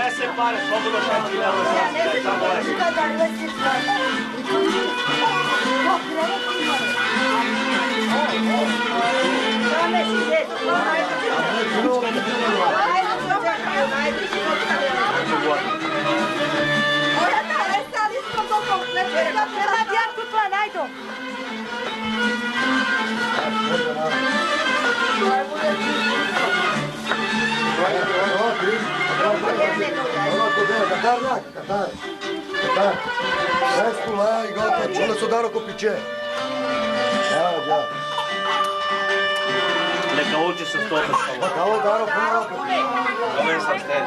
Essa é para, só vou deixar aqui na Katar. Sve spula i gotovo, čule su Daro Kopiće. Evo. Neka uđe sa stopa. Pa kao Daro ponovno. Ove sam ste.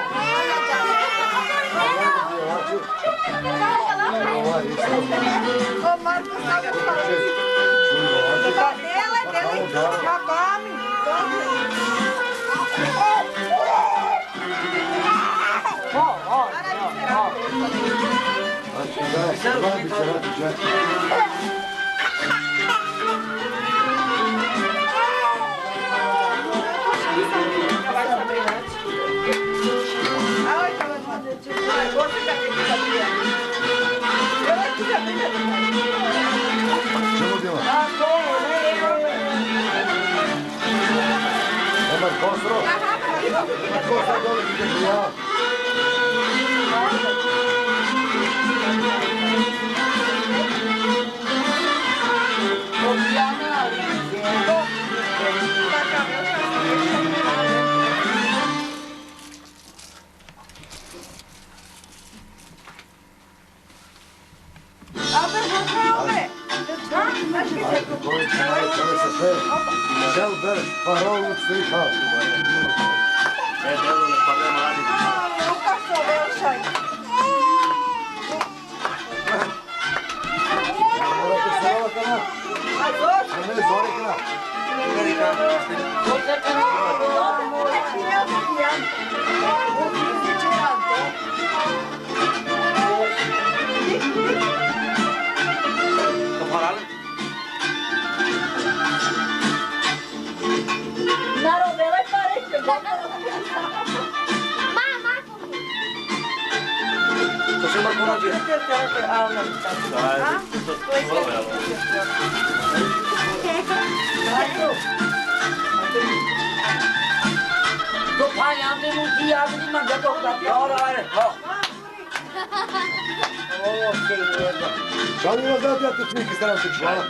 Šalim vas dati, ja tu sniki staram se čvala.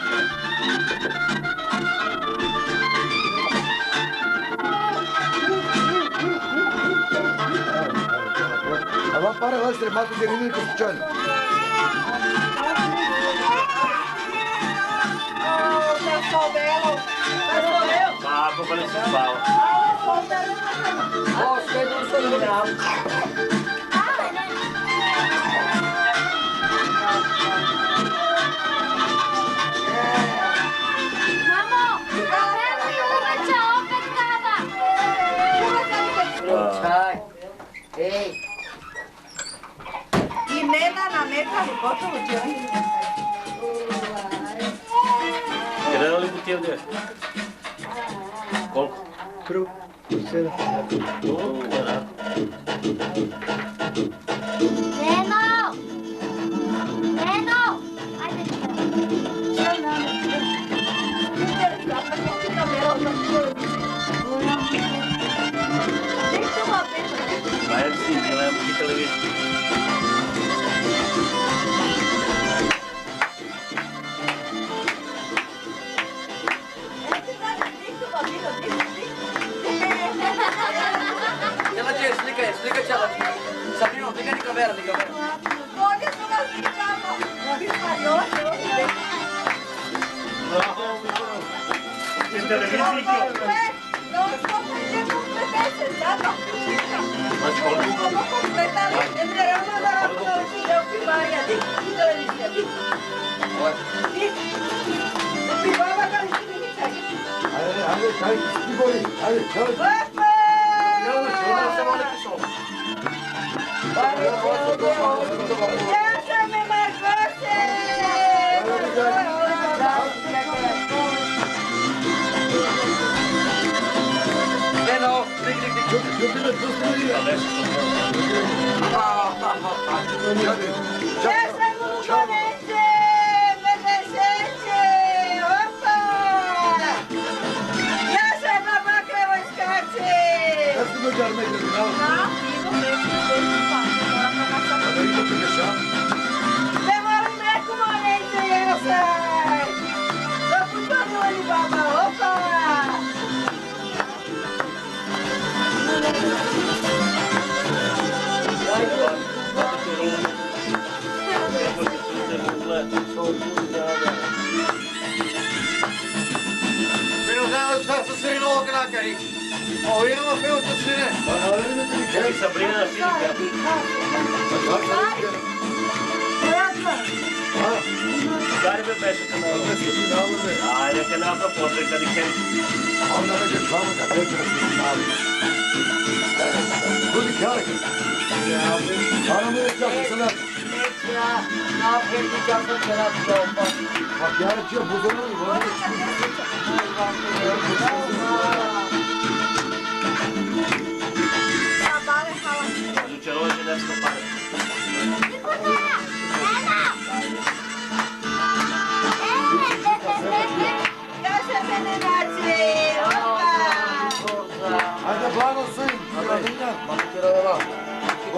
A vam pare vas trebate jer nije ko slučajno. Pa, popali se spava. O, sve društveno igrao. Ej. I nema nametali, gotovo će. Gledali li ti ovdje? Koliko? Prvo, 7. Neno! Neno! Ajde. Gledam si, gledam ti televiziju. Slika čela. Sabrina, slika ni kamera. Ovdje su nas sličamo. Je televiziji kao? Znači koliko? Ajde, kaj ti gori, ajde, čovjek. Ja sam me Markose! Götürme, götürme. Hadi. Ya se mutanete, me desece, opa! Ya se baba que vă scace! Nasıl becermek dedin ha? Da, eu não vejo agora pra nossa Hadi iyi bakın yaşa. Demora um meco morente essa! Tô puxando ele, baba, opa! Pero o sea, să se rină ochii la care. O, e numai pe o să se rină. Bana öyle mi dedin? Sabrina, filha. Ha? Care pe pești canal. Nasıl bir daha mı? Aile canal da poate că de când. Onlara geçmem de ne diyorsun abi? Bu dikkat. Bana mı yapacaksın sana? Ne yapayım ki yaptım ben yaptım. Bak yarıçıya buzunu bunu Luce roșie de scăpare. Hadi bana suyun. Adamıyla. Bana kira ver lan. O.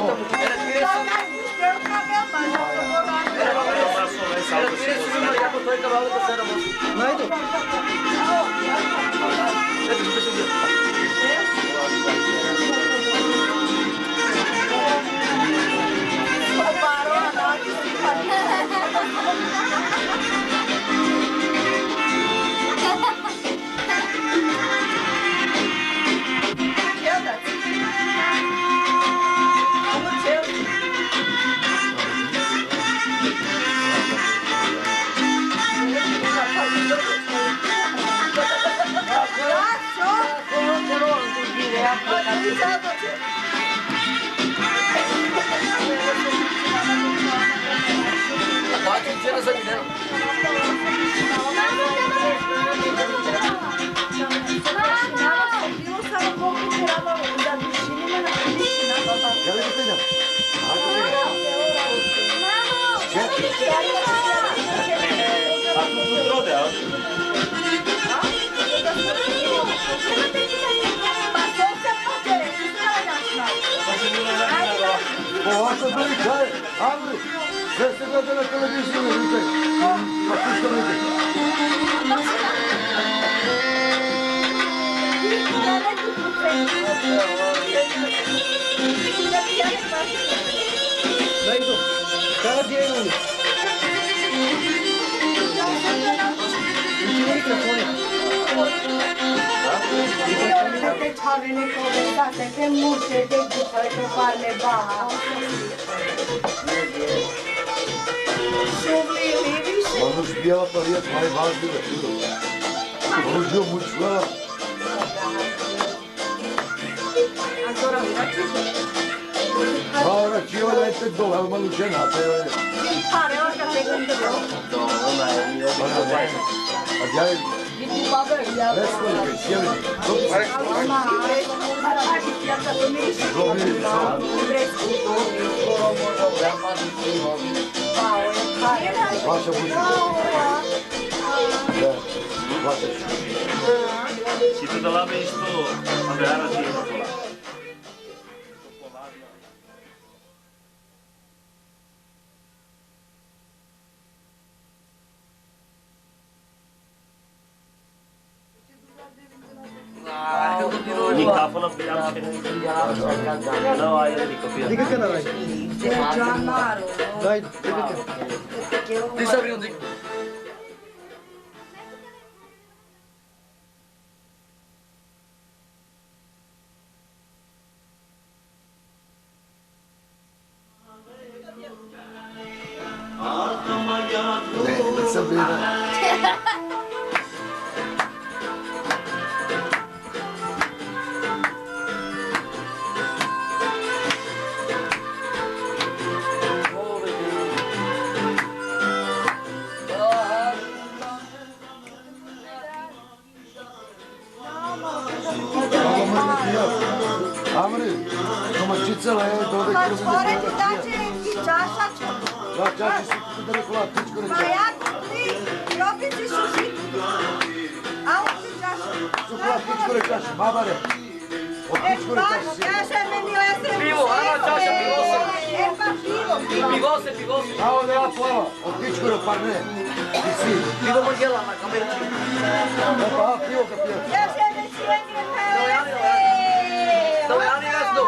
Bate tira essa menina. Gel gitsin. Hadi. Acum tu de azi. O hasta böyle çay. Abi. Seslerden akıllı bir şey yok. Bak işte Che multe de gufare che farle baha. Manuş bir yere paraya pay var diyor. Hoca mutlu. Ahora ci vuole essere dove al manucena, te. Pare ora che secondo me. Acayip. Gidi baba ya. Resmen bir şey mi? Ma a piazza Başa bu. Başa. Și tu de la mine ești tu, agarra de acolo. Nici falando pe ea și nu ai de copil. Diga que não, vai. Deixa eu abrir um dico. Ne, Sabrina. Babamın yapıyor. Špricala, evo, dole Pa kilometra. stvoriti da će i čaša ću. Da, čači su ti da rekla, pičko Pa reče. ja tu tri, robici su žiti. A on ti čaša. Sukla, pičko rečaš, babare. Od E pičko pa, rečaš si. kaže meni lesre Pivo, ajmo čaša, pivo se. E pa pivo. Pigose, pigose. A ovdje ova plava, od pičko re, pa ne. Ti si. Pivo modjela na kamerči. Epa, a pivo ga piješ. Kaže me sjegre me Dojani, lesre. Dojani vesnu.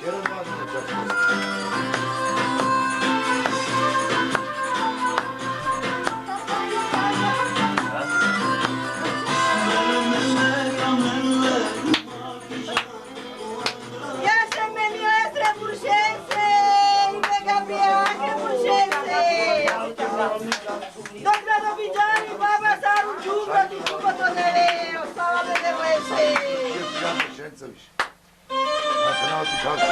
Jedan, dva, čači. Kaže meni lesre buršense. Ime Gabrielake buršense. Dobra doviđani, baba Zaru džuba, ti džuba to ne le, ostala me ne leše. Ja ne šenca više. Ja se navati kako je.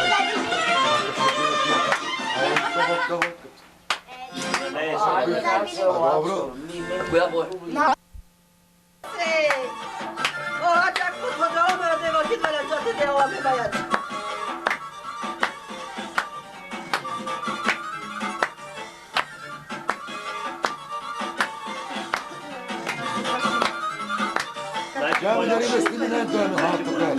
A je to vodka, vodka. A dobro. Koja boja? Ova čak pod vodom, devo hitvala čote de ova me bajati. Ja mi da ribe s njimi ne dojeno, a to kaj.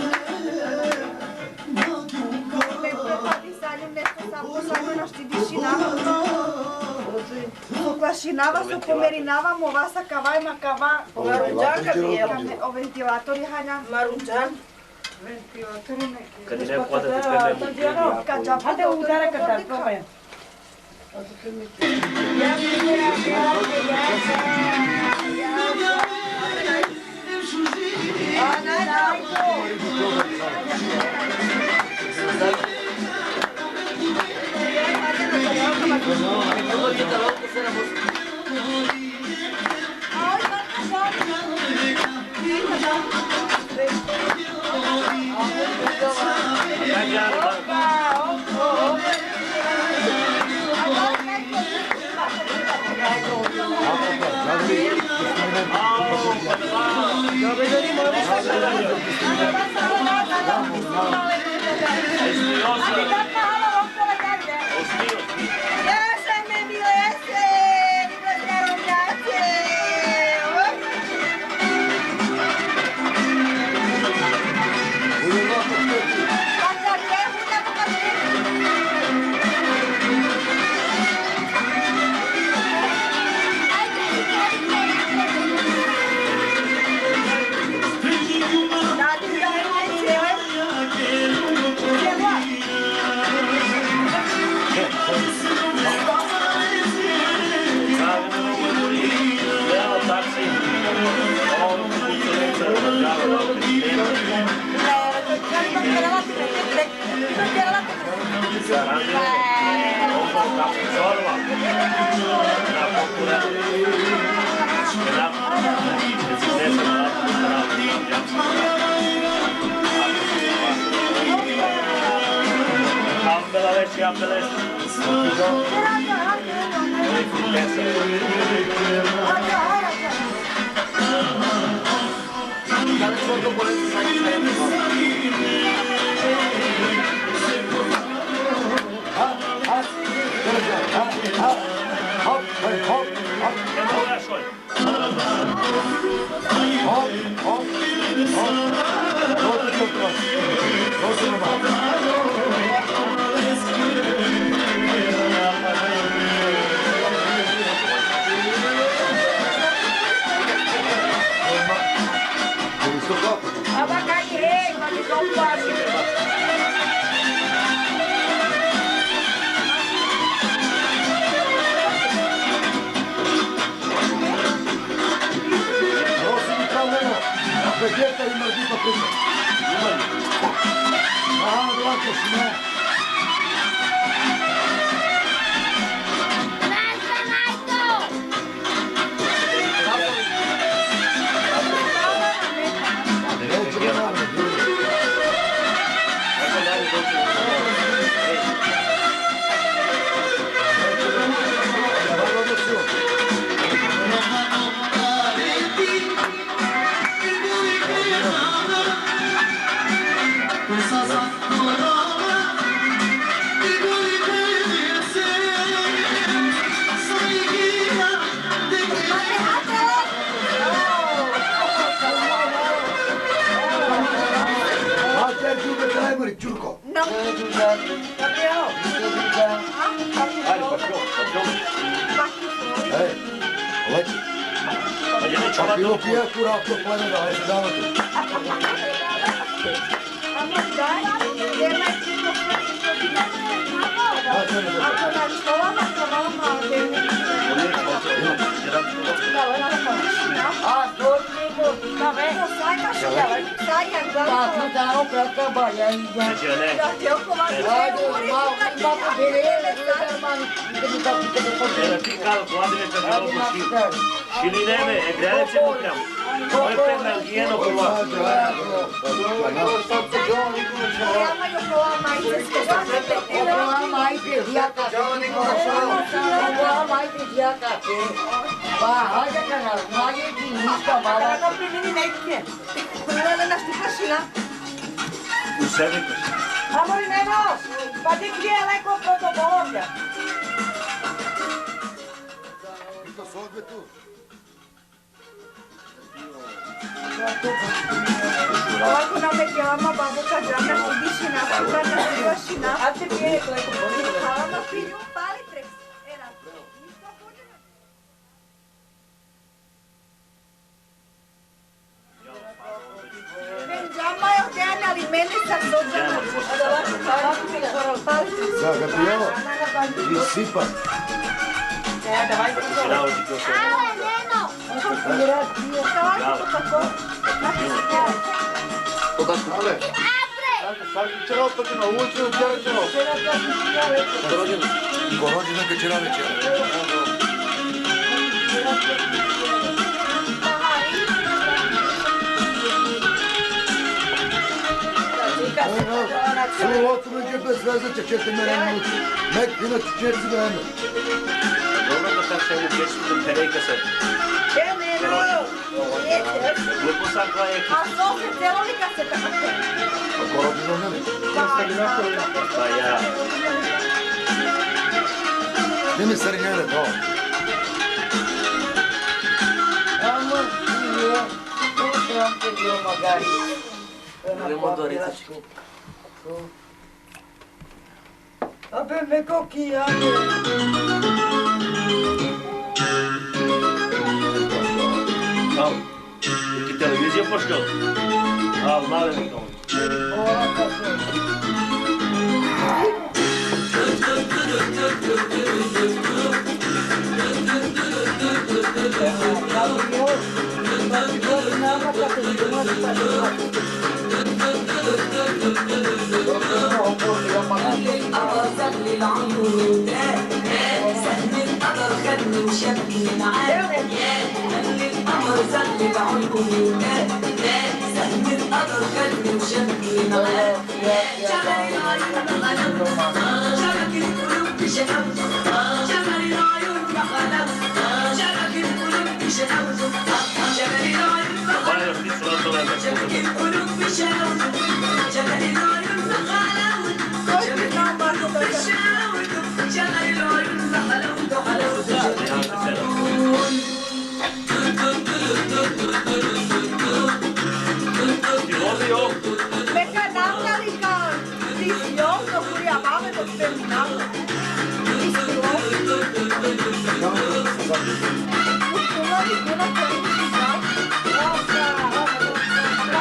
Me prepadi sanjem nešto sam posanjeno što dišinava. Poklašinava su pomerinavamo, ova sa kavajma kava. Marunđanka bijela. O ventilatori hanja. Marunđan. Ventilatori neki. Kad je ne podati spremljamo. Kad čapa Hajde udara kad da probajem. Ambela već, ambela već. Hop, hop, hop. Hop, hop, hop. Dođi to kroz. Dođi na malo. Vegeta i mrzita priča. Aha, gledajte si ne. Neće ga navno. Hvala da se Али, чурко. Não. Gabriel. Ajde, pa što? Ej, leti. Pa je neću Pa ovako bilo pije kura, to plenera, aj se dava tu. Vamos dar. Nema je čino Aj, ne, Ako na školama sa vama, Era ti calo, Vladimir Čađalovo šili neme, e granice mutljam. Ovo je pena higijeno prva. U sebi kaš. Amor, nenos, pa ti gdje je leko protobolja? To su odbe tu. Ovako nametjavamo babuka džamna šidišina, sudarna šivašina. A te pije leko protobolja? Hvala, pilju, pali treks. Era, ništa pođe. Džama je odjanja, ali mene sam dođana. Da, Gabriela, i sipa. Ale, Neno! Ale, Apre! Gorođena večera večera. Sulu oturunca bez veze çekti merenini. Mek yine tüketsi beğenme. Dobro da tak se u kječicu terejka se. Glupo sakla je A sofe celovika se tako te. A gorođena ne mi. pa ja. Ne mi srnjene to. Abe me kokija. Al, ti televizija pošlo? Al, male mi to. Pa još ti su na to lebe. Ti vozio? Neka napravi kao vision do kurja mame do terminala.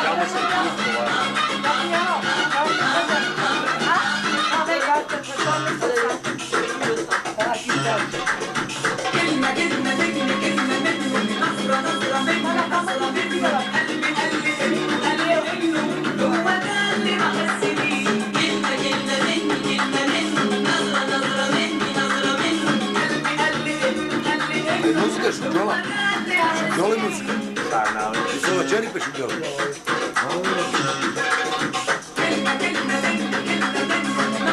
Tamo se kupovao. Muzika šuđola. Šuđola je muzika. I se večeri pe šuđola.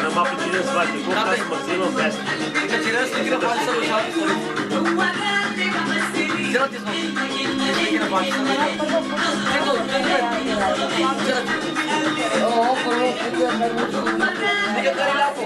Na mapi ti ne shvati, ko kad smo cijelom pesmu. Neka ti res neki na pači sam u šalku stolicu. Cijela ti smo. Neki na pači sam. Neka kari lapo.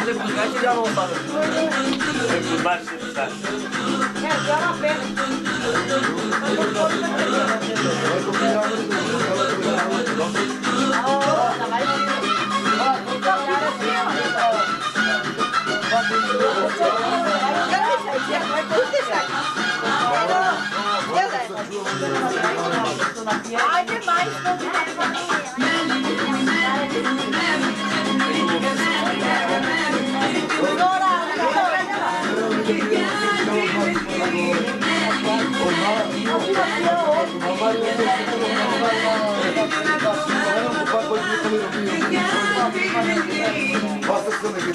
Ele buscar que já não sabe. Ai, demais, Basta que você me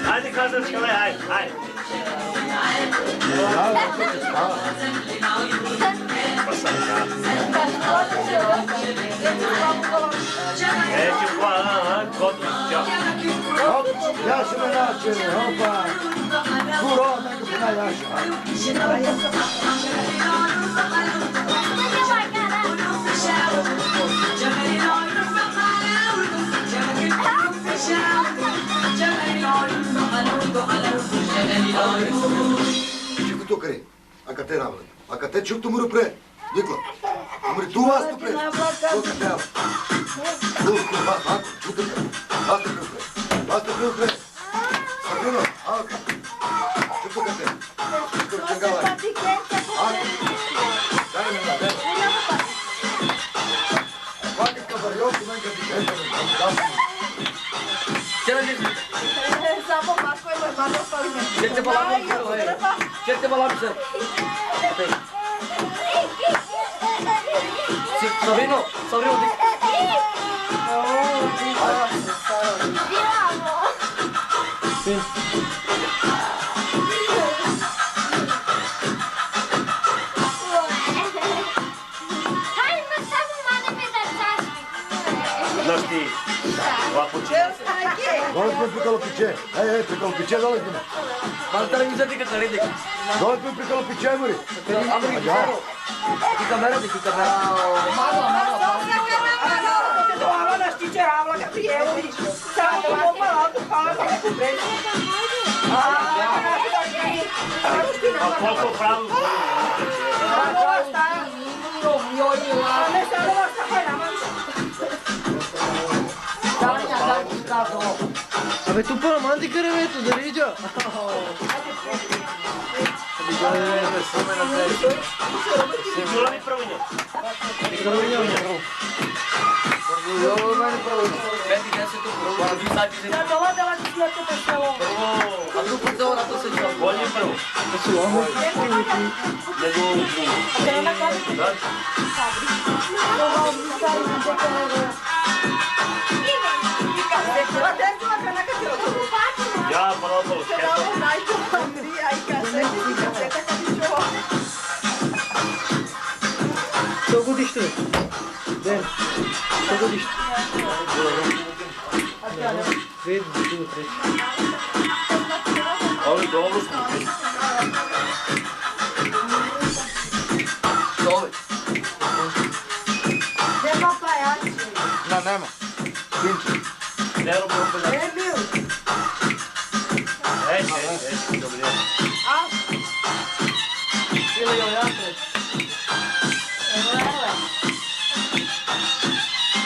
Hadi kazan çalay, haydi. Hop, yaşını ne açıyorsun? Hoppa. Vur oradan kıpına yaşa. Чук то къде? А къде работа? А къде чук то му пре? Никла. Ама ту вас то пре. То къде работа? Чук то пре. Вас то пре. Сабино, алка. Чук то къде? Чук то ченгала. Дай ми на ден. Вака кабарьок, мен къде кента ми там. Quer te falar com você? Quer te falar com você? Sobrino, Sim. Znaš ti, ovako čini se. Dole smo prikalo piće. Prikalo piće, dole smo. Mantar mi zati ka kare dekh. Dole smo prikalo piće, Amori. Amri ki kamera dekhi kamera. A koliko pravu Abbe tu però mandi che revetto, Derigio! Čula mi prvinje. Vedi che se tu provi, ti sai che prvo, a tu puzzo ora to se čo. Bolje prvo. Nego drugo. Ja, ponovo, Što godište? Den, što godište? Vedi, tu, treći. ali dobro smo. Nema pajači. Nema. Pinče. Ne robimo peljači. Emil. Dobro. A? Ili joj ja treći. Evo.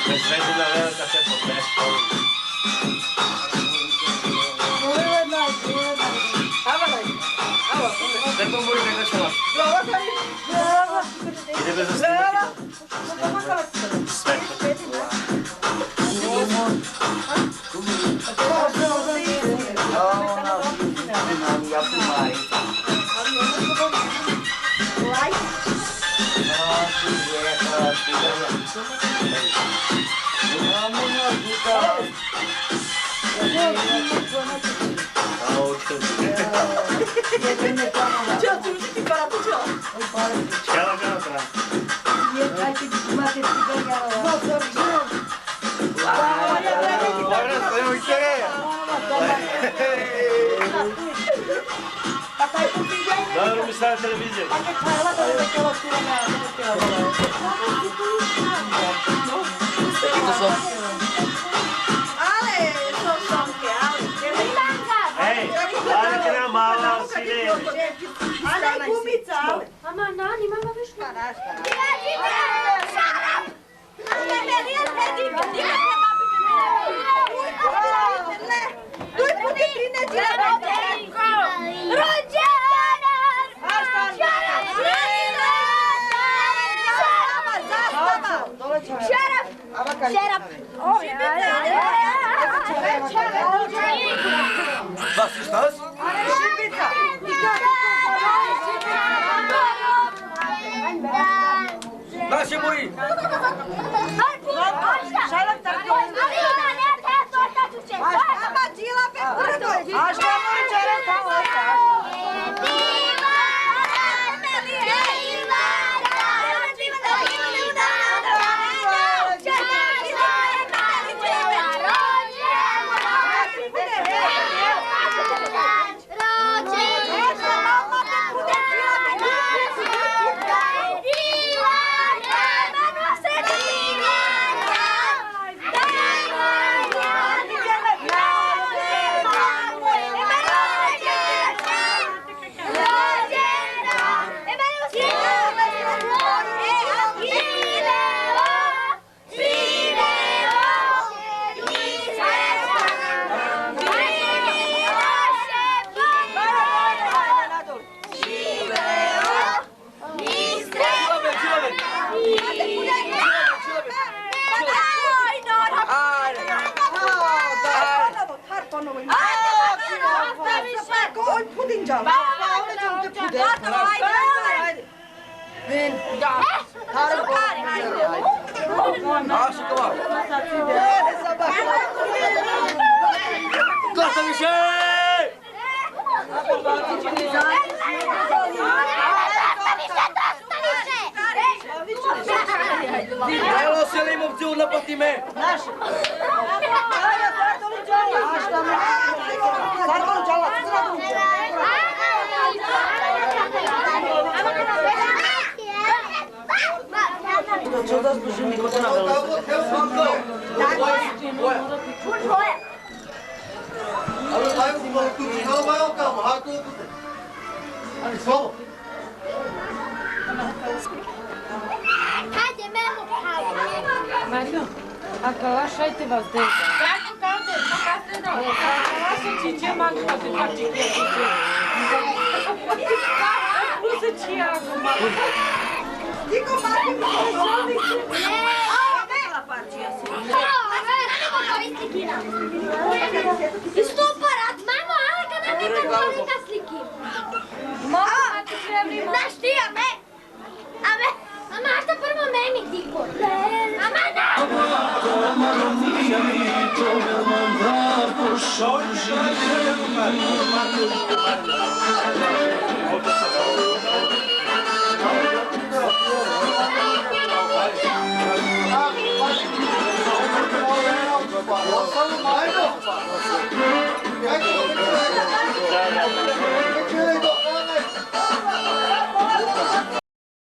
Ne sveti da velika se potreći. Ovo je najbolje. Sve to mori preko čela. Ide bez zasnimati. Sve. Ćao, ti uđi ti para, tu ćao. Čela ga natrag. Dobro mi stavio televiziju. Ale, som che ale. Ej, ali ti nam malo sirene. Ale, gumica, ale. Mama, Nani, mama, viš ka? Was ist das? Наши мои! Gosta više! Evo se li momci udlapati me! Co da služi niko to navrlo? Ali daju ti malo kući, kao malo kamo, hako opute. Ali slovo. Hajde, memo, hajde. Mario, a kalašajte vas deka. Kako kate? Kako no? Kalaša čiče manjka te pačike. Uze čijago malo. Dico mami, Isto aparat, mamo, ale kada mi to kolika sliki. Mama, znaš ti, a me? Mama, šta prvo meni diko? Mama, da!